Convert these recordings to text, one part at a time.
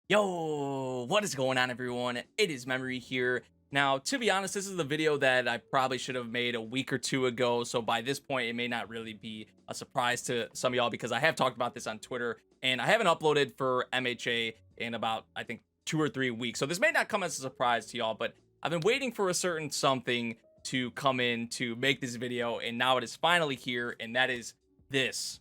Yo, what is going on, everyone? It is Memory here. Now, to be honest, this is the video that I probably should have made a week or two ago, so by this point, it may not really be a surprise to some of y'all because I have talked about this on Twitter, and I haven't uploaded for MHA in about, I think, 2 or 3 weeks, so this may not come as a surprise to y'all, but I've been waiting for a certain something to come in to make this video, and now it is finally here, and that is this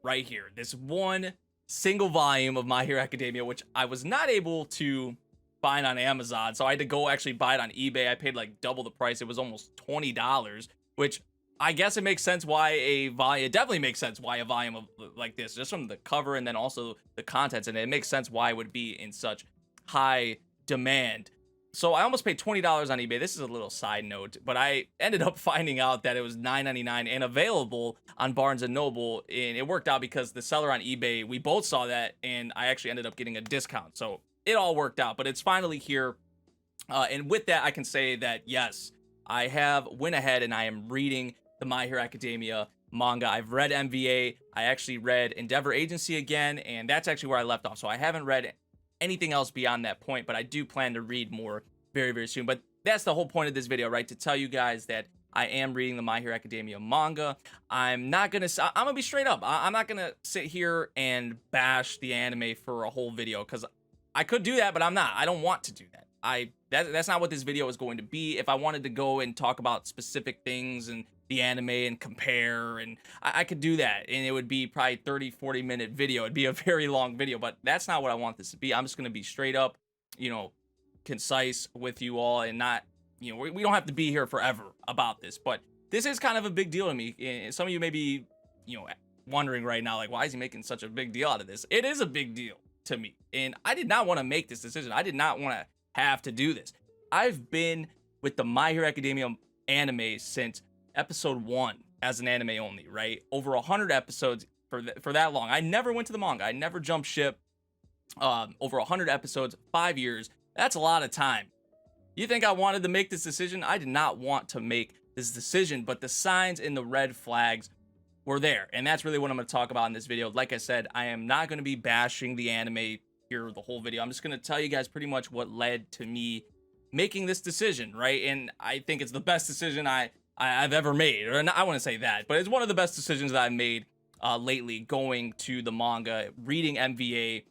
right here. This one single volume of My Hero Academia, which I was not able to find on Amazon, so I had to go actually buy it on eBay. I paid like double the price. It was almost $20, which I guess it makes sense why a volume, it definitely makes sense why a volume of like this, just from the cover and then also the contents, and it makes sense why it would be in such high demand. So I almost paid $20 on eBay. This is a little side note, but I ended up finding out that it was $9.99 and available on Barnes & Noble, and it worked out because the seller on eBay, we both saw that, and I actually ended up getting a discount. So it all worked out, but it's finally here. And with that, I can say that, yes, I have went ahead and I am reading the My Hero Academia manga. I've read MVA. I actually read Endeavor Agency again, and that's actually where I left off. So I haven't read anything else beyond that point, but I do plan to read more very, very soon. But that's the whole point of this video, right? To tell you guys that I am reading the My Hero Academia manga. I'm gonna be straight up. I'm not gonna sit here and bash the anime for a whole video, because I could do that, but I'm not. I don't want to do that. That's not what this video is going to be. If I wanted to go and talk about specific things and the anime and compare, and I could do that, and it would be probably 30-40 minute video. It'd be a very long video, but that's not what I want this to be. I'm just going to be straight up, concise with you all, and not, we don't have to be here forever about this, but this is kind of a big deal to me. And some of you may be, wondering right now, like, why is he making such a big deal out of this? It is a big deal to me, and I did not want to make this decision. I did not want to have to do this. I've been with the My Hero Academia anime since episode 1 as an anime only, right? Over 100 episodes for that long. I never went to the manga. I never jumped ship. Over 100 episodes, 5 years. That's a lot of time. You think I wanted to make this decision? I did not want to make this decision, but the signs and the red flags were there, and that's really what I'm going to talk about in this video. Like I said, I am not going to be bashing the anime here the whole video. I'm just going to tell you guys pretty much what led to me making this decision, right? And I think it's the best decision I've ever made, or I want to say that, but it's one of the best decisions that I've made lately, going to the manga, reading MVA,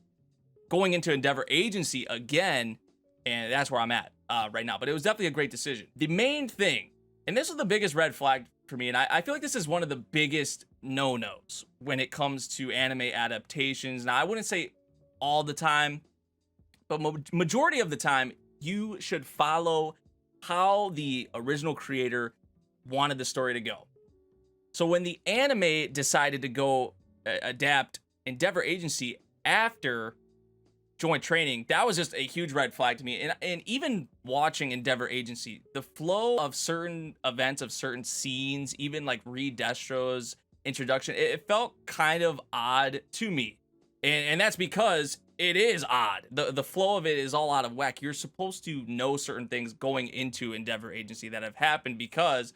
going into Endeavor Agency again, and that's where I'm at right now. But it was definitely a great decision. The main thing, and this was the biggest red flag for me, and I feel like this is one of the biggest no-nos when it comes to anime adaptations. Now, I wouldn't say all the time, but majority of the time, you should follow how the original creator wanted the story to go. So when the anime decided to go adapt Endeavor Agency after Joint Training, that was just a huge red flag to me. And even watching Endeavor Agency, the flow of certain events, of certain scenes, even like Reed Destro's introduction, it felt kind of odd to me. And that's because it is odd. The flow of it is all out of whack. You're supposed to know certain things going into Endeavor Agency that have happened, because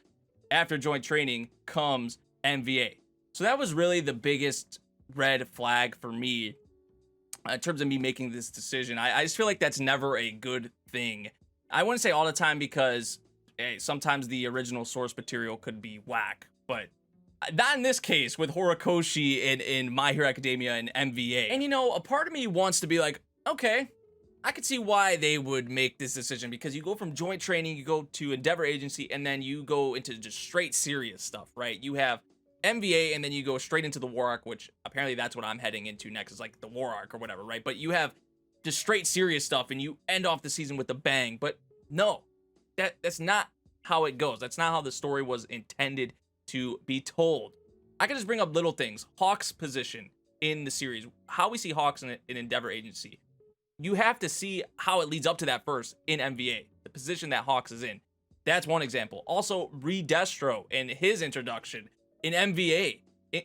after Joint Training comes MVA. So that was really the biggest red flag for me in terms of me making this decision. I just feel like that's never a good thing. I wouldn't say all the time, because hey, sometimes the original source material could be whack, but not in this case with Horikoshi in My Hero Academia and MVA. And a part of me wants to be like, okay, I could see why they would make this decision, because you go from Joint Training, you go to Endeavor Agency, and then you go into just straight serious stuff, right? You have MVA, and then you go straight into the War Arc, which apparently that's what I'm heading into next, is like the War Arc or whatever, right? But you have just straight serious stuff, and you end off the season with a bang. But no, that's not how it goes. That's not how the story was intended to be told. I can just bring up little things. Hawk's position in the series, how we see Hawks in Endeavor Agency. You have to see how it leads up to that first in MVA, the position that Hawks is in. That's one example. Also, Reed Destro and his introduction in MVA,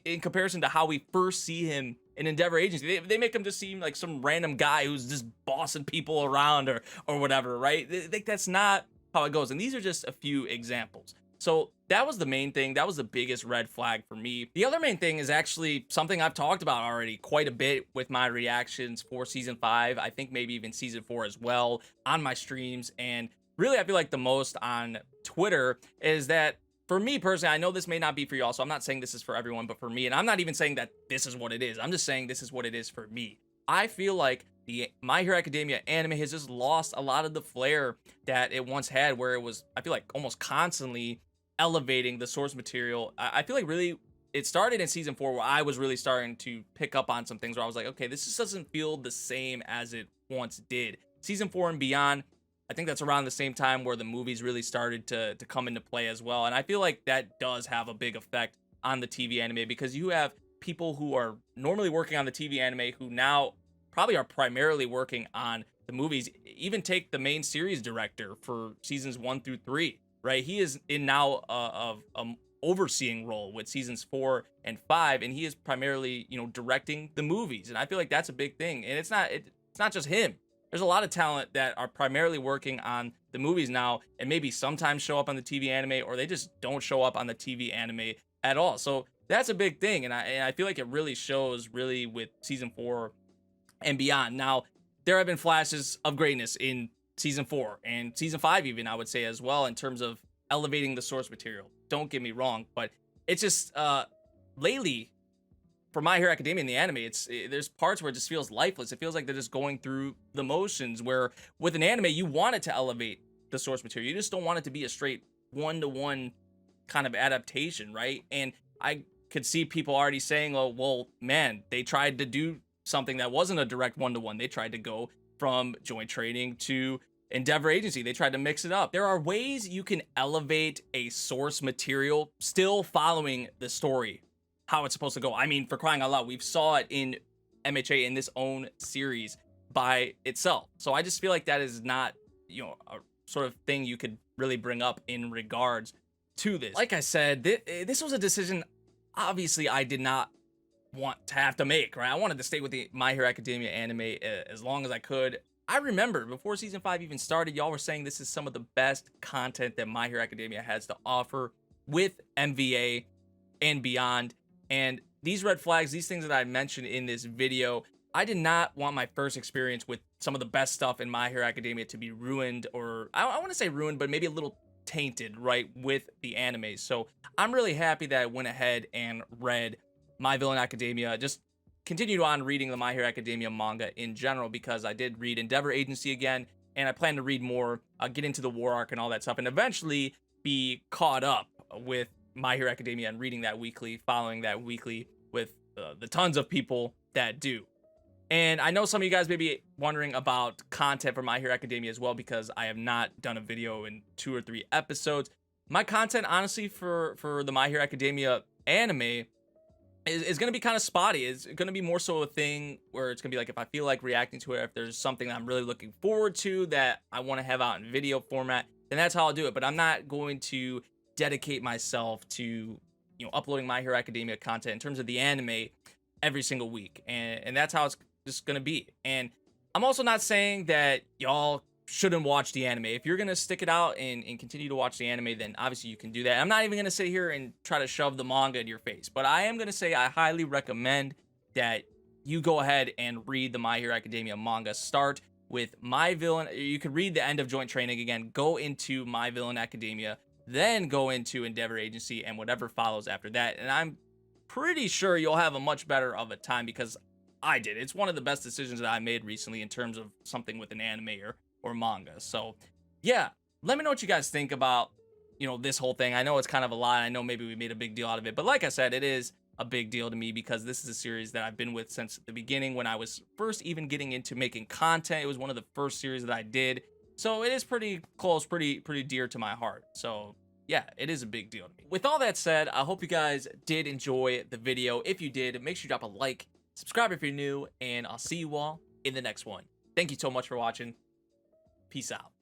in comparison to how we first see him in Endeavor Agency. They make him just seem like some random guy who's just bossing people around or whatever, right? That's not how it goes. And these are just a few examples. So that was the main thing. That was the biggest red flag for me. The other main thing is actually something I've talked about already quite a bit with my reactions for season 5. I think maybe even season 4 as well on my streams. And really, I feel like the most on Twitter is that for me personally, I know this may not be for y'all, so I'm not saying this is for everyone, but for me, and I'm not even saying that this is what it is. I'm just saying this is what it is for me. I feel like the My Hero Academia anime has just lost a lot of the flair that it once had, where it was, I feel like, almost constantly elevating the source material. I feel like really it started in season 4 where I was really starting to pick up on some things where I was like, okay, this just doesn't feel the same as it once did. Season 4 and beyond, I think that's around the same time where the movies really started to come into play as well. And I feel like that does have a big effect on the TV anime, because you have people who are normally working on the TV anime who now probably are primarily working on the movies. Even take the main series director for seasons 1 through 3, right? He is in now of overseeing role with seasons 4 and 5, and he is primarily, you know, directing the movies. And I feel like that's a big thing. And it's not just him. There's a lot of talent that are primarily working on the movies now, and maybe sometimes show up on the TV anime, or they just don't show up on the TV anime at all. So that's a big thing, and I feel like it really shows really with season 4 and beyond. Now, there have been flashes of greatness in season 4 and season 5 even, I would say, as well, in terms of elevating the source material. Don't get me wrong, but it's just lately for My Hero Academia in the anime, there's parts where it just feels lifeless. It feels like they're just going through the motions, where with an anime, you want it to elevate the source material. You just don't want it to be a straight one-to-one kind of adaptation, right? And I could see people already saying, oh, well, man, they tried to do something that wasn't a direct one-to-one. They tried to go from joint training to Endeavor Agency. They tried to mix it up. There are ways you can elevate a source material still following the story, how it's supposed to go. I mean, for crying out loud, we've saw it in MHA in this own series by itself. So I just feel like that is not, you know, a sort of thing you could really bring up in regards to this. Like I said, this was a decision obviously I did not want to have to make, right? I wanted to stay with the My Hero Academia anime as long as I could. I remember before season 5 even started, y'all were saying this is some of the best content that My Hero Academia has to offer with MVA and beyond. And these red flags, these things that I mentioned in this video, I did not want my first experience with some of the best stuff in My Hero Academia to be ruined, or I want to say ruined, but maybe a little tainted, right, with the anime. So I'm really happy that I went ahead and read My Villain Academia, just continued on reading the My Hero Academia manga in general, because I did read Endeavor Agency again, and I plan to read more, get into the war arc and all that stuff, and eventually be caught up with My Hero Academia and reading that weekly, following that weekly with the tons of people that do. And I know some of you guys may be wondering about content for My Hero Academia as well, because I have not done a video in 2 or 3 episodes. My content, honestly, for the My Hero Academia anime is going to be kind of spotty. It's going to be more so a thing where it's going to be like, if I feel like reacting to it, if there's something that I'm really looking forward to that I want to have out in video format, then that's how I'll do it. But I'm not going to dedicate myself to, you know, uploading My Hero Academia content in terms of the anime every single week. And that's how it's just going to be. And I'm also not saying that y'all shouldn't watch the anime. If you're going to stick it out and continue to watch the anime, then obviously you can do that. I'm not even going to sit here and try to shove the manga in your face, but I am going to say I highly recommend that you go ahead and read the My Hero Academia manga. Start with My Villain. You could read the end of joint training again, go into My Villain Academia, then go into Endeavor Agency and whatever follows after that. And I'm pretty sure you'll have a much better of a time, because I did. It's one of the best decisions that I made recently in terms of something with an anime or manga. So yeah, let me know what you guys think about, you know, this whole thing. I know it's kind of a lot. I know maybe we made a big deal out of it, but like I said, it is a big deal to me, because this is a series that I've been with since the beginning, when I was first even getting into making content. It was one of the first series that I did. So it is pretty close, pretty dear to my heart. So yeah, it is a big deal to me. With all that said, I hope you guys did enjoy the video. If you did, make sure you drop a like, subscribe if you're new, and I'll see you all in the next one. Thank you so much for watching. Peace out.